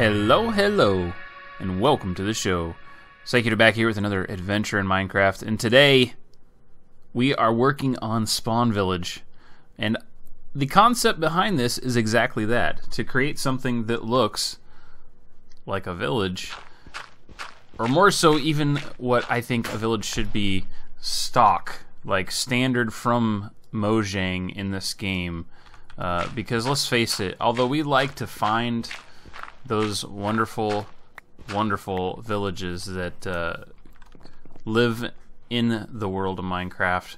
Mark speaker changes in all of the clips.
Speaker 1: Hello, hello, and welcome to the show. SykoYoda back here with another adventure in Minecraft, and today we are working on Spawn Village. And the concept behind this is exactly that, to create something that looks like a village, or more so even what I think a village should be stock, like standard from Mojang in this game. Because let's face it, although we like to find those wonderful, wonderful villages that live in the world of Minecraft,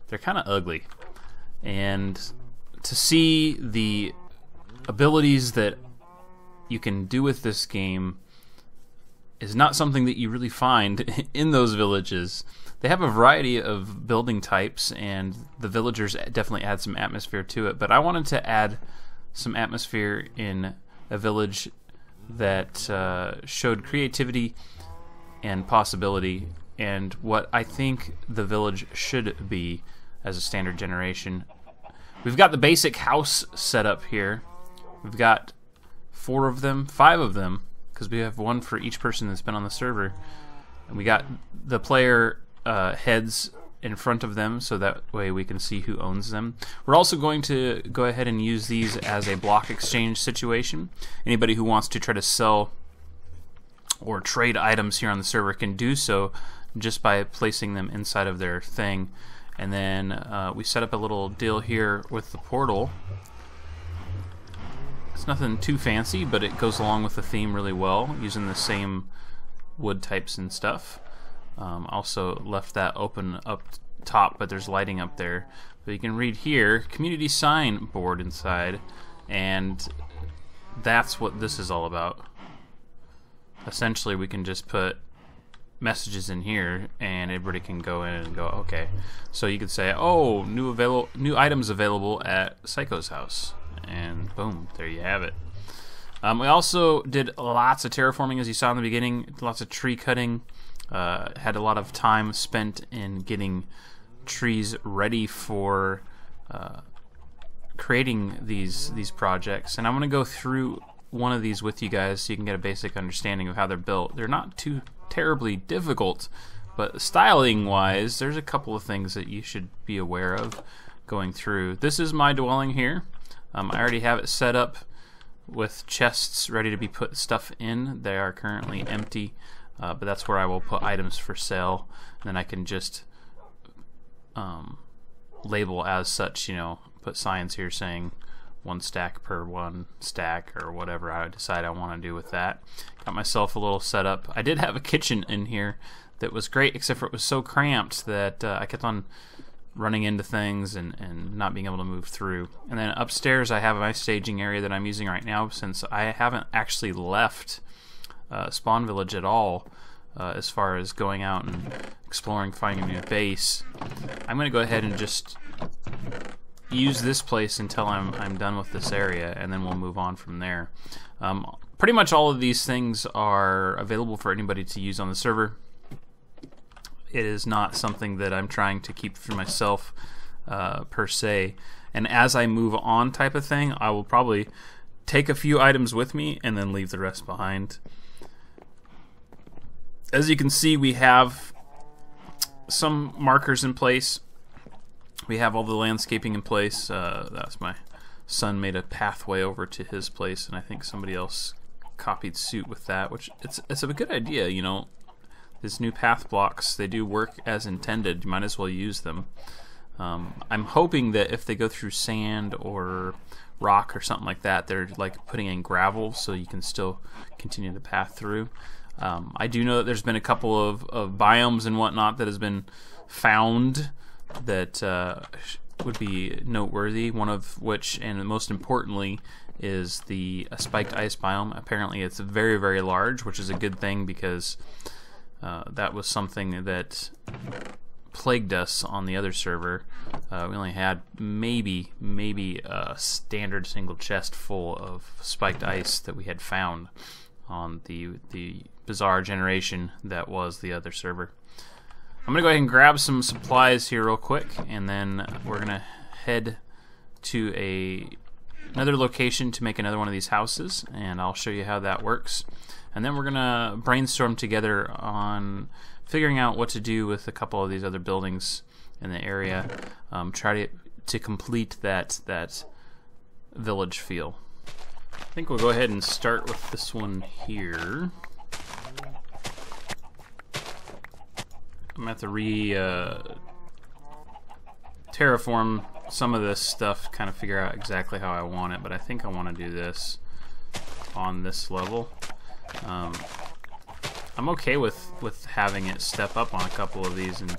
Speaker 1: they're kind of ugly. And to see the abilities that you can do with this game is not something that you really find in those villages. They have a variety of building types, and the villagers definitely add some atmosphere to it, but I wanted to add some atmosphere in a village that showed creativity and possibility, and what I think the village should be as a standard generation. We've got the basic house set up here. We've got 5 of them, because we have one for each person that's been on the server. And we got the player heads in front of them, so that way we can see who owns them. We're also going to go ahead and use these as a block exchange situation. Anybody who wants to try to sell or trade items here on the server can do so just by placing them inside of their thing. And then we set up a little deal here with the portal. It's nothing too fancy, but it goes along with the theme really well, using the same wood types and stuff. Also left that open up top, but there's lighting up there. But you can read here, community sign board inside, and that's what this is all about. Essentially, we can just put messages in here, and everybody can go in and go, okay. So you could say, oh, new items available at Syko's house, and boom, there you have it. We also did lots of terraforming, as you saw in the beginning, lots of tree cutting. Had a lot of time spent in getting trees ready for creating these projects, and I'm going to go through one of these with you guys so you can get a basic understanding of how they're built. They're not too terribly difficult, but styling wise there's a couple of things that you should be aware of going through. This is my dwelling here. I already have it set up with chests ready to be put stuff in. They are currently empty. But that's where I will put items for sale, and then I can just label as such, you know, put signs here saying 1 stack per 1 stack, or whatever I decide I want to do with that. Got myself a little setup. I did have a kitchen in here that was great, except for it was so cramped that I kept on running into things and not being able to move through. And then upstairs I have my staging area that I'm using right now, since I haven't actually left Spawn Village at all, as far as going out and exploring, finding a new base. I'm going to go ahead and just use this place until I'm done with this area, and then we'll move on from there. Pretty much all of these things are available for anybody to use on the server. It is not something that I'm trying to keep for myself per se. And as I move on type of thing, I will probably take a few items with me and then leave the rest behind. As you can see, we have some markers in place. We have all the landscaping in place. That's my son made a pathway over to his place, and I think somebody else copied suit with that, which it's a good idea, you know. These new path blocks, they do work as intended. You might as well use them. I'm hoping that if they go through sand or rock or something like that, they're like putting in gravel so you can still continue to path through. I do know that there's been a couple of biomes and whatnot that has been found that would be noteworthy, one of which, and most importantly, is the spiked ice biome. Apparently it's very, very large, which is a good thing, because that was something that plagued us on the other server. We only had maybe a standard single chest full of spiked ice that we had found on the bizarre generation that was the other server. I'm gonna go ahead and grab some supplies here real quick, and then we're gonna head to a another location to make another one of these houses, and I'll show you how that works. And then we're gonna brainstorm together on figuring out what to do with a couple of these other buildings in the area. Try to complete that village feel. I think we'll go ahead and start with this one here. I'm gonna have to terraform some of this stuff, kind of figure out exactly how I want it, but I think I want to do this on this level. I'm okay with having it step up on a couple of these and,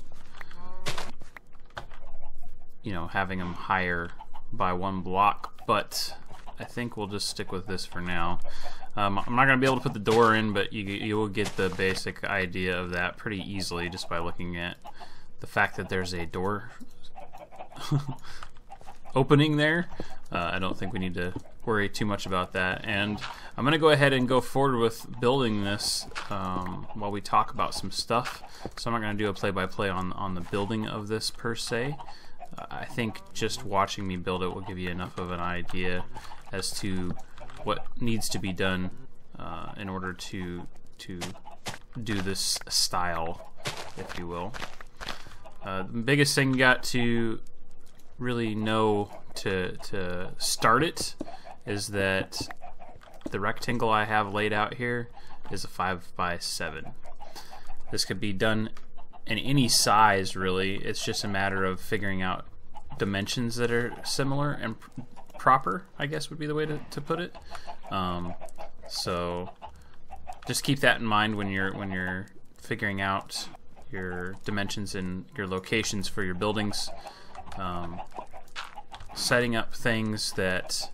Speaker 1: you know, having them higher by one block, but I think we'll just stick with this for now. I'm not going to be able to put the door in, but you will get the basic idea of that pretty easily just by looking at the fact that there's a door opening there. I don't think we need to worry too much about that, and I'm going to go ahead and go forward with building this while we talk about some stuff. So I'm not going to do a play-by-play on the building of this per se. I think just watching me build it will give you enough of an idea as to what needs to be done in order to do this style, if you will. The biggest thing you got to really know to start it is that the rectangle I have laid out here is a 5x7. This could be done in any size, really. It's just a matter of figuring out dimensions that are similar and proper, I guess would be the way to put it. So just keep that in mind when you're figuring out your dimensions and your locations for your buildings. Setting up things that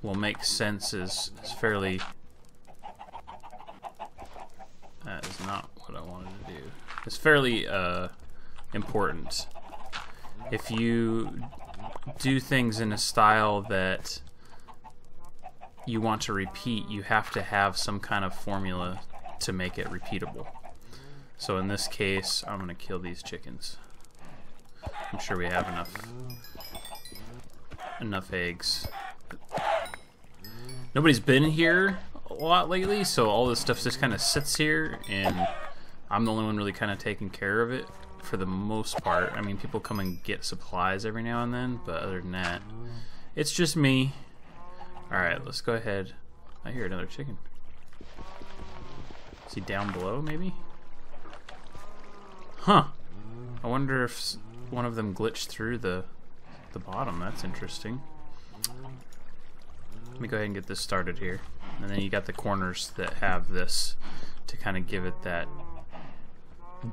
Speaker 1: will make sense is fairly... That is not what I wanted to do. It's fairly important. If you do things in a style that you want to repeat, you have to have some kind of formula to make it repeatable. So in this case, I'm going to kill these chickens. I'm sure we have enough eggs. Nobody's been here a lot lately, so all this stuff just kind of sits here, and I'm the only one really kind of taking care of it for the most part. I mean, people come and get supplies every now and then, but other than that, it's just me. Alright, let's go ahead. I hear another chicken. Is he down below, maybe? Huh. I wonder if one of them glitched through the bottom. That's interesting. Let me go ahead and get this started here. And then you got the corners that have this to kind of give it that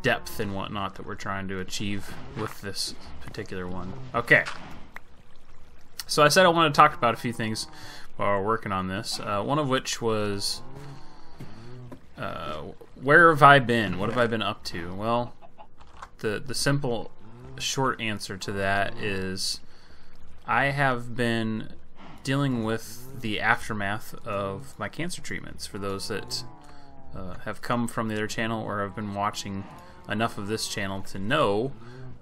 Speaker 1: depth and whatnot that we're trying to achieve with this particular one. Okay. So I said I wanted to talk about a few things while we're working on this. One of which was where have I been? What have I been up to? Well, the simple short answer to that is I have been dealing with the aftermath of my cancer treatments. For those that have come from the other channel or have been watching enough of this channel to know,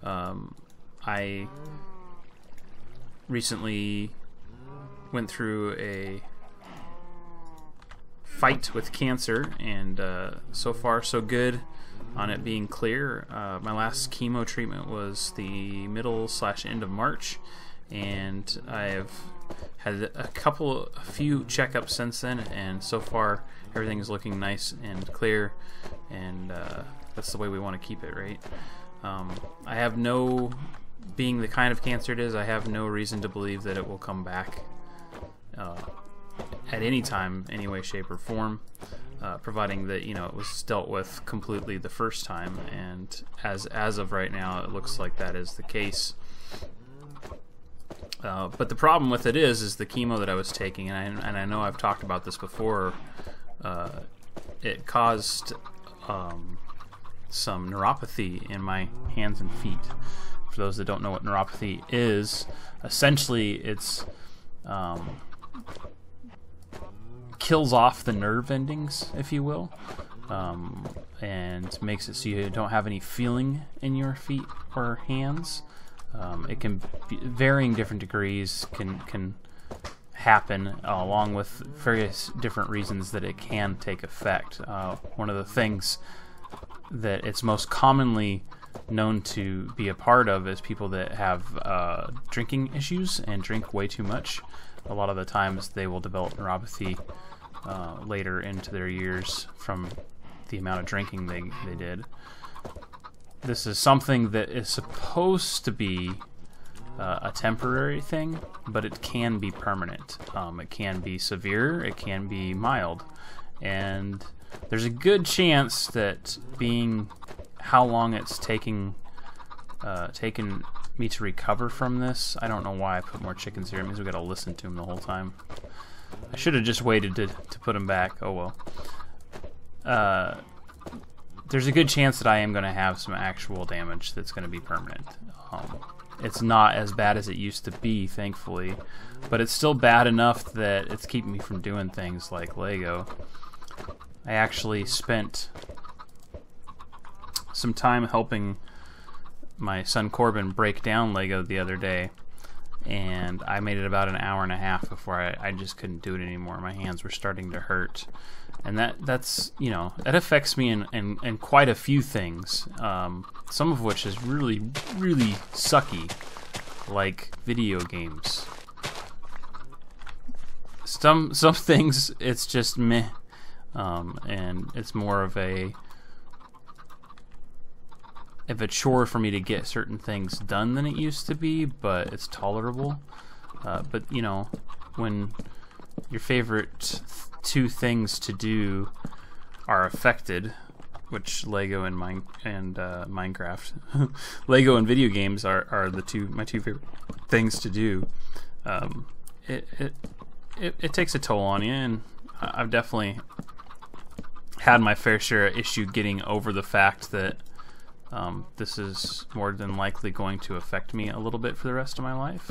Speaker 1: I recently went through a fight with cancer, and so far so good on it being clear. My last chemo treatment was the middle/end of March, and I've had a few checkups since then, and so far everything is looking nice and clear, and that's the way we want to keep it, right? I have being the kind of cancer it is, I have no reason to believe that it will come back at any time, any way, shape, or form, providing that, you know, it was dealt with completely the first time, and as of right now, it looks like that is the case. But the problem with it is the chemo that I was taking, and I know I've talked about this before. It caused some neuropathy in my hands and feet. For those that don't know what neuropathy is, essentially it's kills off the nerve endings, if you will, and makes it so you don't have any feeling in your feet or hands. It can be varying different degrees can happen, along with various different reasons that it can take effect. One of the things that it's most commonly known to be a part of is people that have drinking issues and drink way too much. A lot of the times they will develop neuropathy later into their years from the amount of drinking they did. This is something that is supposed to be a temporary thing, but it can be permanent. It can be severe, it can be mild, and there's a good chance that being how long it's taken me to recover from this. I don't know why I put more chickens here. It means we gotta listen to them the whole time. I should have just waited to put them back. Oh well. There's a good chance that I am going to have some actual damage that's going to be permanent. It's not as bad as it used to be, thankfully, but it's still bad enough that it's keeping me from doing things like Lego. I actually spent some time helping my son Corbin break down Lego the other day, and I made it about an hour and a half before I just couldn't do it anymore. My hands were starting to hurt. And that's, you know, that affects me in quite a few things, some of which is really, really sucky, like video games. Some things, it's just meh, and it's more of a chore for me to get certain things done than it used to be, but it's tolerable. But, you know, when your favorite two things to do are affected, which Lego and Minecraft, Lego and video games are my two favorite things to do. It takes a toll on you, and I've definitely had my fair share of issue getting over the fact that this is more than likely going to affect me a little bit for the rest of my life.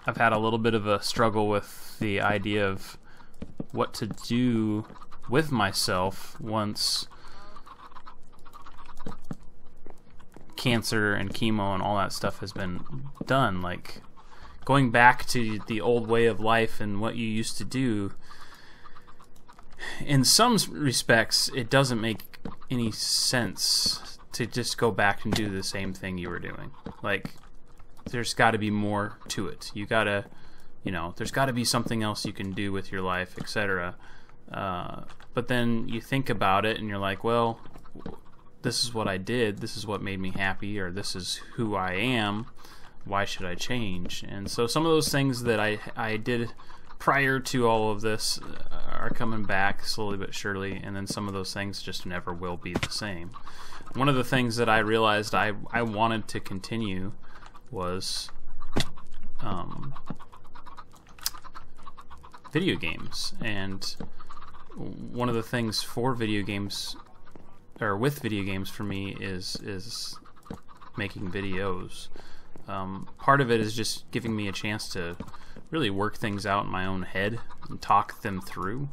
Speaker 1: I've had a little bit of a struggle with the idea of what to do with myself once cancer and chemo and all that stuff has been done. Like, going back to the old way of life and what you used to do, in some respects, it doesn't make any sense to just go back and do the same thing you were doing. Like, there's got to be more to it. You gotta, you know, there's got to be something else you can do with your life, etc. But then you think about it and you're like, well, this is what I did, this is what made me happy, or this is who I am, why should I change? And so some of those things that I did prior to all of this are coming back slowly but surely, and then some of those things just never will be the same. One of the things that I realized I wanted to continue was video games, and one of the things for video games, or with video games for me, is making videos. Part of it is just giving me a chance to really work things out in my own head and talk them through.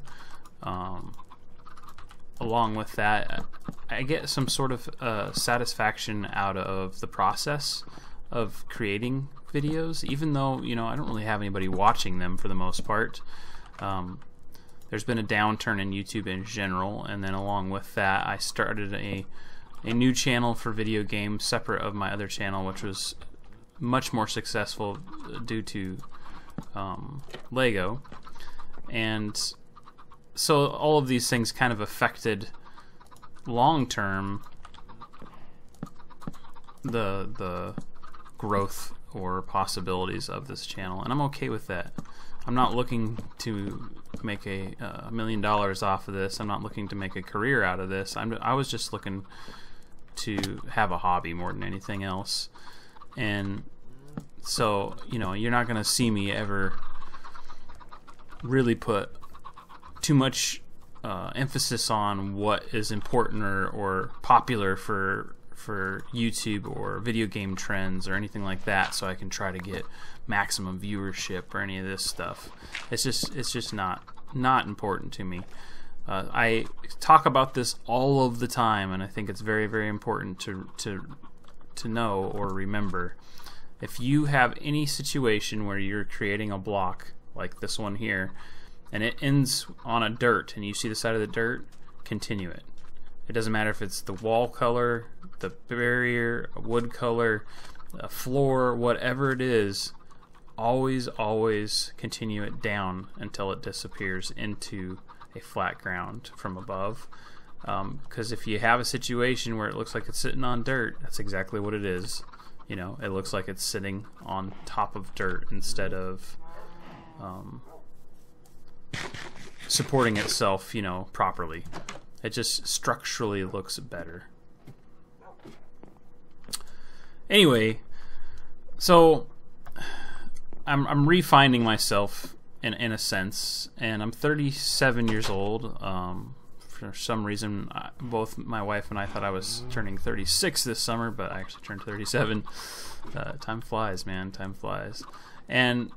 Speaker 1: Along with that, I get some sort of satisfaction out of the process of creating videos, even though, you know, I don't really have anybody watching them for the most part. There's been a downturn in YouTube in general, and then along with that, I started a new channel for video games separate of my other channel, which was much more successful due to Lego. And so all of these things kind of affected long term the growth or possibilities of this channel, and I'm okay with that. I'm not looking to make $1 million off of this. I'm not looking to make a career out of this. I was just looking to have a hobby more than anything else. And so, you know, you're not going to see me ever really put too much emphasis on what is important or popular for YouTube or video game trends or anything like that, so I can try to get maximum viewership or any of this stuff. It's just not important to me. I talk about this all of the time, and I think it's very, very important to to know or remember. If you have any situation where you're creating a block like this one here, and it ends on a dirt, and you see the side of the dirt, continue it. It doesn't matter if it's the wall color, the barrier, a wood color, a floor, whatever it is, always continue it down until it disappears into a flat ground from above. Because if you have a situation where it looks like it's sitting on dirt, that's exactly what it is. You know, it looks like it's sitting on top of dirt instead of supporting itself, you know, properly. It just structurally looks better. Anyway, so I'm refining myself in a sense, and I'm 37 years old. For some reason, both my wife and I thought I was turning 36 this summer, but I actually turned 37. Time flies, man. Time flies. And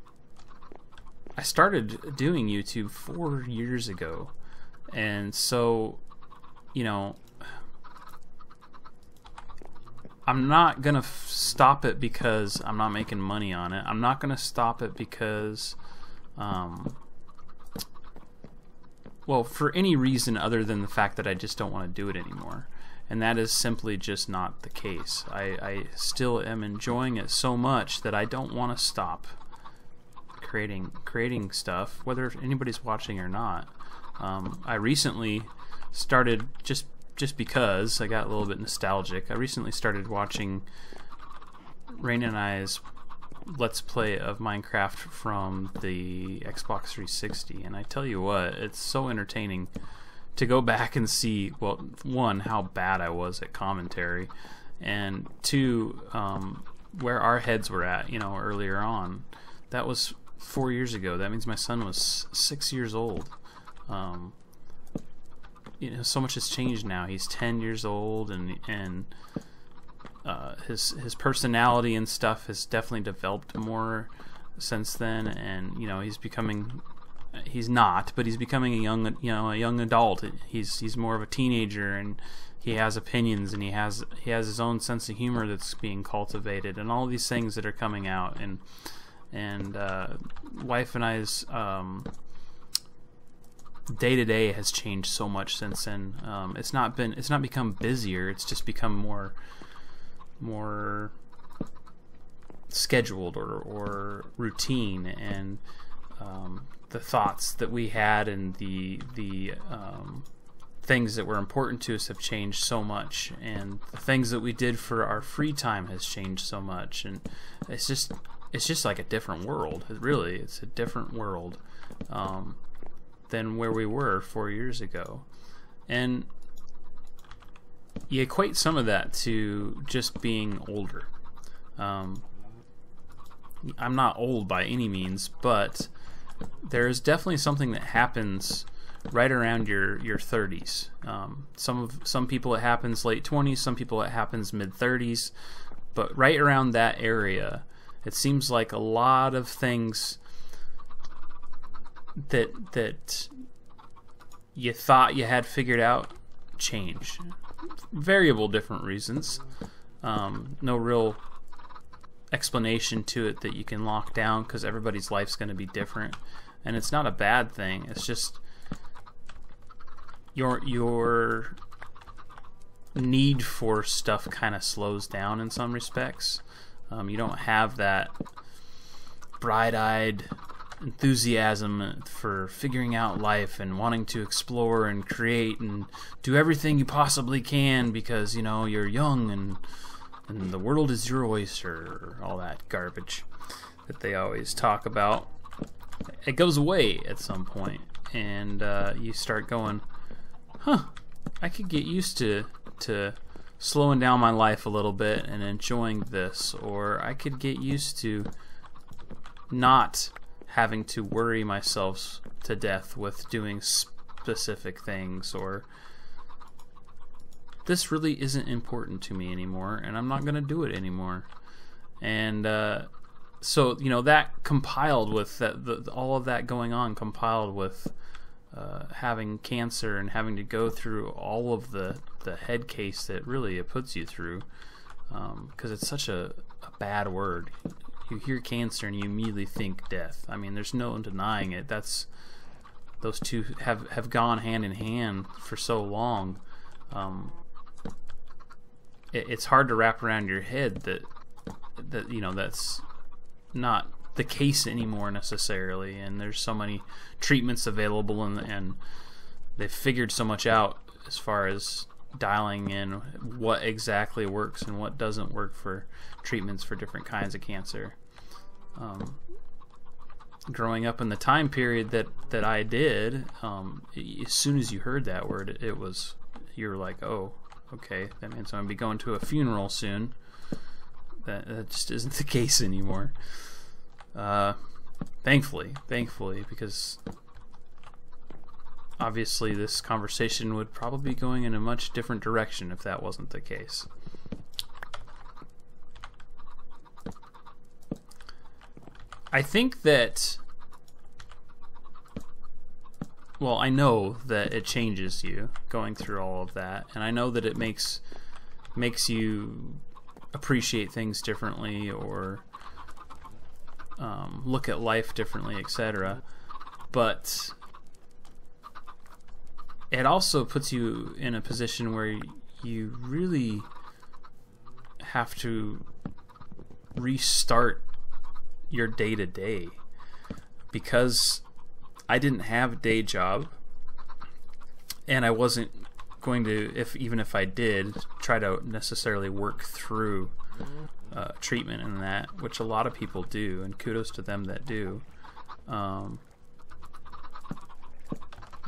Speaker 1: I started doing YouTube 4 years ago, and so, you know, I'm not gonna stop it because I'm not making money on it. I'm not gonna stop it because, well, for any reason other than the fact that I just don't want to do it anymore. And that is simply just not the case. I still am enjoying it so much that I don't want to stop creating stuff, whether anybody's watching or not. I recently started, just because I got a little bit nostalgic, I recently started watching Rain and I's Let's Play of Minecraft from the Xbox 360, and I tell you what, it's so entertaining to go back and see, well, one, how bad I was at commentary, and two, where our heads were at, you know, earlier on. That was 4 years ago. That means my son was 6 years old. You know, so much has changed now. He's 10 years old, and his personality and stuff has definitely developed more since then. And you know, he's becoming a young adult. He's more of a teenager, and he has opinions, and he has his own sense of humor that's being cultivated, and all these things that are coming out. And wife and I's day to day has changed so much since then. It's not become busier. It's just become more scheduled or routine, and the thoughts that we had and the things that were important to us have changed so much, and the things that we did for our free time has changed so much, and it's just like a different world. It's a different world than where we were 4 years ago. And you equate some of that to just being older. I'm not old by any means, but there is definitely something that happens right around your 30s. Some people it happens late 20s, some people it happens mid 30s, but right around that area, it seems like a lot of things that you thought you had figured out change. Variable different reasons. No real explanation to it that you can lock down, because everybody's life's going to be different, and it's not a bad thing. It's just your need for stuff kind of slows down in some respects. You don't have that bright-eyed enthusiasm for figuring out life and wanting to explore and create and do everything you possibly can because, you know, you're young and the world is your oyster, or all that garbage that they always talk about. It goes away at some point, and you start going, I could get used to slowing down my life a little bit and enjoying this, or I could get used to not having to worry myself to death with doing specific things, or this really isn't important to me anymore and I'm not going to do it anymore. And so, you know, that compiled with that, all of that going on, compiled with having cancer and having to go through all of the head case that really it puts you through, because it's such a bad word. You hear cancer and you immediately think death. I mean, there's no denying it. Those two have gone hand in hand for so long. It's hard to wrap around your head that that's not the case anymore necessarily. And there's so many treatments available, and they've figured so much out as far as dialing in what exactly works and what doesn't work for treatments for different kinds of cancer. Growing up in the time period that I did, as soon as you heard that word, you're like, oh, okay, that means I'm going to be going to a funeral soon. That just isn't the case anymore. Thankfully, because obviously this conversation would probably be going in a much different direction if that wasn't the case. I think that, well, I know that it changes you going through all of that, and I know that it makes you appreciate things differently, or look at life differently, etc. But it also puts you in a position where you really have to restart your day-to-day, because I didn't have a day job, and I wasn't going to, even if I did, try to necessarily work through treatment and that, which a lot of people do, and kudos to them that do. I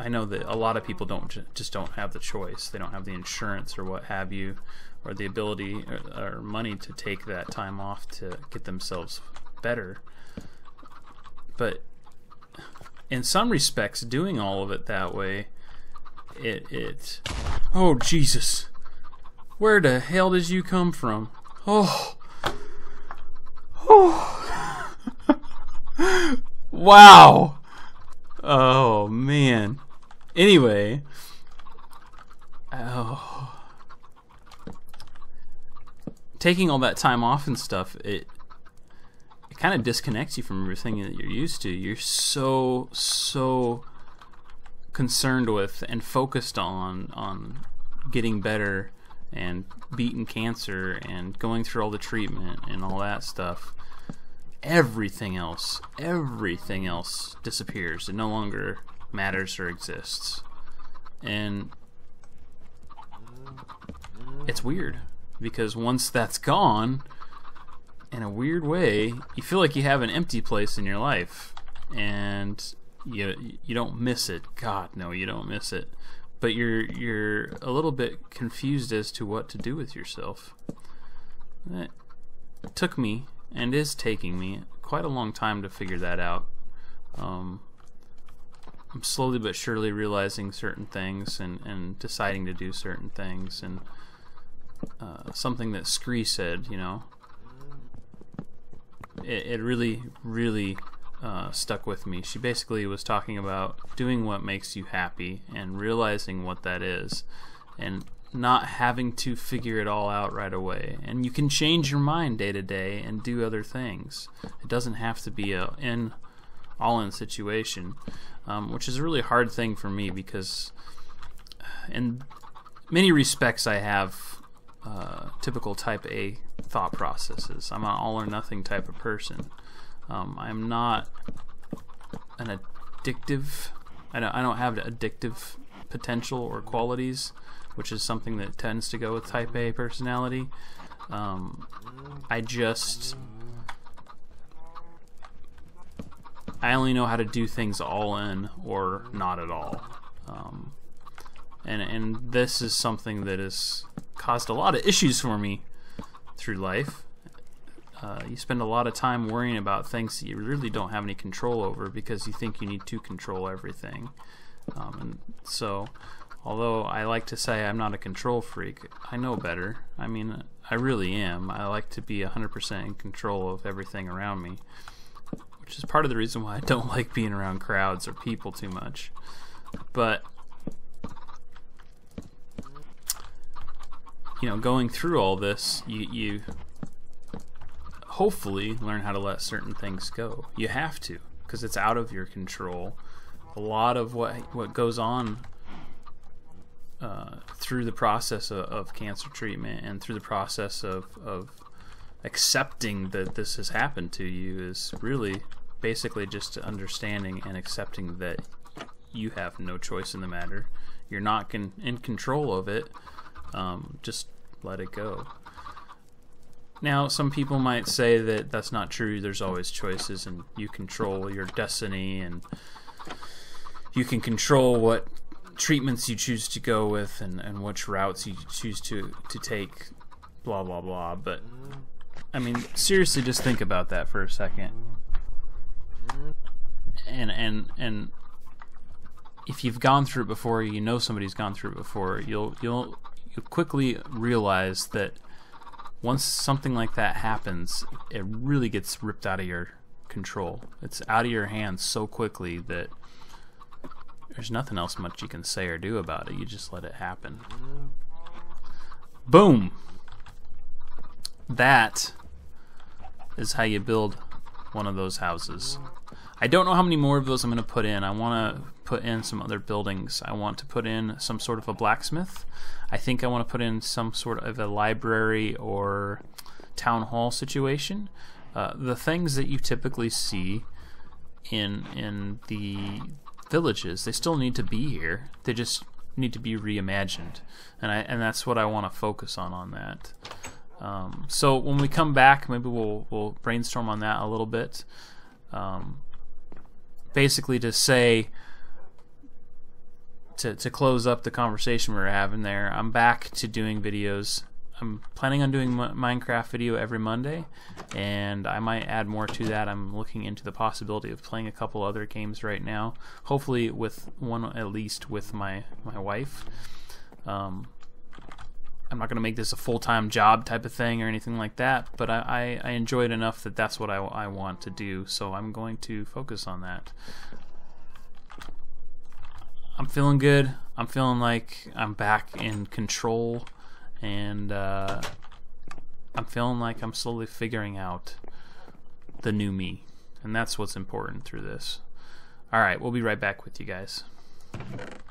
Speaker 1: know that a lot of people just don't have the choice. They don't have the insurance or what have you, or the ability or money to take that time off to get themselves better. But in some respects, doing all of it that way, oh Jesus, where the hell did you come from? Oh wow. Oh man. Anyway, taking all that time off and stuff, it kind of disconnects you from everything that you're used to. You're so concerned with and focused on getting better and beating cancer and going through all the treatment and all that stuff. Everything else disappears. It no longer matters or exists. And it's weird, because once that's gone, in a weird way, you feel like you have an empty place in your life, and you don't miss it. God, no, you don't miss it. But you're a little bit confused as to what to do with yourself. It took me, and is taking me, quite a long time to figure that out. I'm slowly but surely realizing certain things and deciding to do certain things. And something that Scree said, it really stuck with me. She basically was talking about doing what makes you happy and realizing what that is, and not having to figure it all out right away. And you can change your mind day to day and do other things. It doesn't have to be an all-in situation, which is a really hard thing for me, because in many respects I have typical type A thought processes. I'm an all-or-nothing type of person. I'm not an addictive. I don't have addictive potential or qualities, which is something that tends to go with type A personality. I only know how to do things all in or not at all. And this is something that has caused a lot of issues for me through life. You spend a lot of time worrying about things that you really don't have any control over, because you think you need to control everything. And so, although I like to say I'm not a control freak, I know better. I mean, I really am. I like to be 100% in control of everything around me, which is part of the reason why I don't like being around crowds or people too much. But you know, going through all this, you hopefully learn how to let certain things go. You have to, because it's out of your control. A lot of what goes on through the process of cancer treatment and through the process of accepting that this has happened to you is really basically just understanding and accepting that you have no choice in the matter. You're not in control of it. Just let it go. Now, some people might say that that's not true. There's always choices, and you control your destiny, and you can control what treatments you choose to go with, and which routes you choose to take, blah, blah, blah. But, I mean, seriously, just think about that for a second. And if you've gone through it before, you know somebody's gone through it before, you'll quickly realize that once something like that happens, it really gets ripped out of your control. It's out of your hands so quickly that there's nothing else much you can say or do about it. You just let it happen. Boom! That is how you build one of those houses. I don't know how many more of those I'm going to put in. I want to put in some other buildings. I want to put in some sort of a blacksmith. I think I want to put in some sort of a library or town hall situation. The things that you typically see in the villages, they still need to be here. They just need to be reimagined, and that's what I want to focus on that. So when we come back, maybe we'll brainstorm on that a little bit. Basically, to say, to close up the conversation we were having there, I'm back to doing videos. I'm planning on doing Minecraft video every Monday, and I might add more to that. I'm looking into the possibility of playing a couple other games right now, hopefully with one at least with my wife. I'm not going to make this a full-time job type of thing or anything like that, but I enjoy it enough that that's what I want to do, so I'm going to focus on that. I'm feeling good. I'm feeling like I'm back in control, and I'm feeling like I'm slowly figuring out the new me, and that's what's important through this. Alright, we'll be right back with you guys.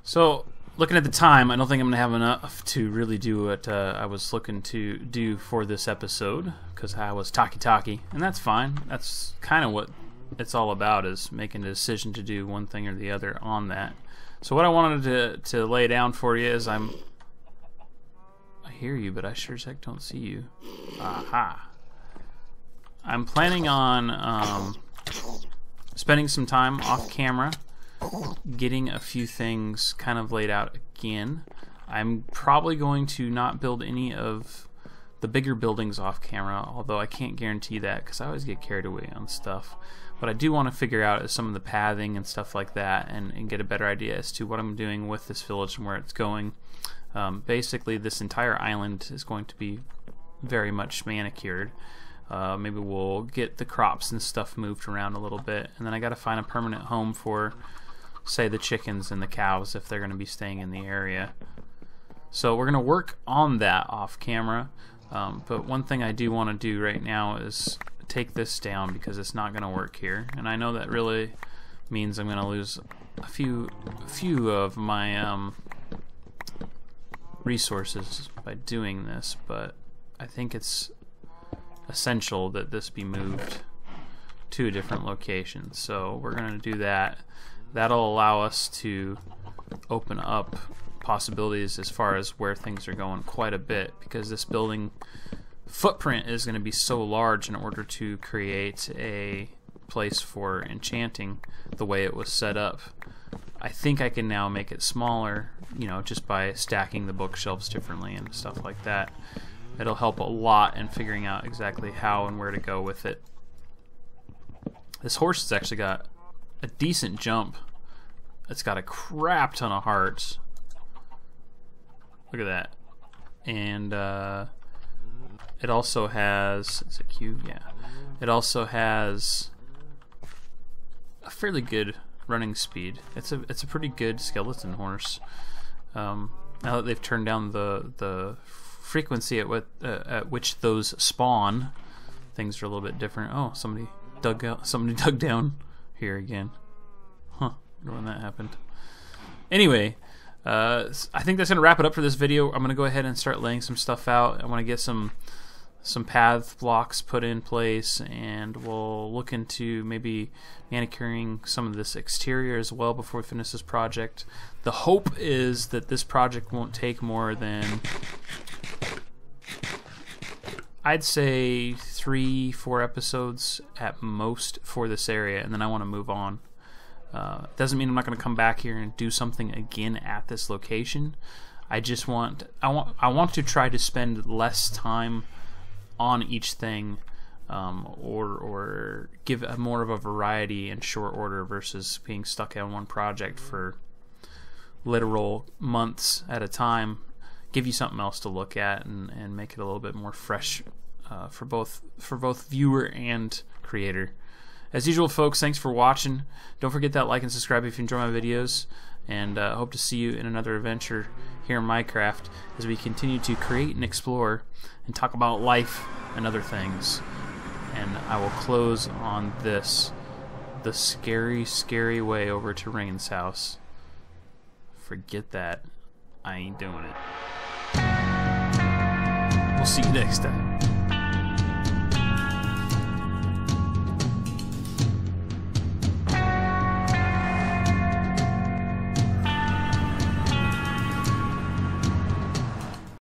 Speaker 1: So, looking at the time, I don't think I'm going to have enough to really do what I was looking to do for this episode, because I was talky, and that's fine. That's kind of what it's all about, is making a decision to do one thing or the other on that. So what I wanted to lay down for you is I hear you, but I sure as heck don't see you. Aha. I'm planning on spending some time off camera, getting a few things kind of laid out again. I'm probably going to not build any of the bigger buildings off camera, although I can't guarantee that because I always get carried away on stuff. What I do want to figure out is some of the pathing and stuff like that, and get a better idea as to what I'm doing with this village and where it's going. Basically, this entire island is going to be very much manicured. Maybe we'll get the crops and stuff moved around a little bit, and then I got to find a permanent home for, say, the chickens and the cows if they're going to be staying in the area. So we're going to work on that off camera, but one thing I do want to do right now is take this down because it's not going to work here, and I know that really means I'm going to lose a few of my resources by doing this, but I think it's essential that this be moved to a different location. So we're going to do that. That'll allow us to open up possibilities as far as where things are going quite a bit, because this building footprint is going to be so large in order to create a place for enchanting the way it was set up. I think I can now make it smaller, you know, just by stacking the bookshelves differently and stuff like that. It'll help a lot in figuring out exactly how and where to go with it. This horse has actually got a decent jump. It's got a crap ton of hearts. Look at that. And it also has, is it Q? Yeah. It also has a fairly good running speed. It's a pretty good skeleton horse. Now that they've turned down the frequency at which those spawn, things are a little bit different. Oh, somebody dug down here again. Huh, I wonder when that happened. Anyway, I think that's gonna wrap it up for this video. I'm gonna go ahead and start laying some stuff out. I want to get some path blocks put in place, and we'll look into maybe manicuring some of this exterior as well before we finish this project. The hope is that this project won't take more than, I'd say, 3-4 episodes at most for this area, and then I want to move on. Doesn't mean I'm not going to come back here and do something again at this location. I want to try to spend less time on each thing, or give more of a variety in short order versus being stuck on one project for literal months at a time. Give you something else to look at and make it a little bit more fresh for both viewer and creator. As usual, folks, thanks for watching. Don't forget that like and subscribe if you enjoy my videos, and hope to see you in another adventure here in Minecraft as we continue to create and explore and talk about life and other things. And I will close on this: the scary, scary way over to Rain's house. Forget that. I ain't doing it. We'll see you next time.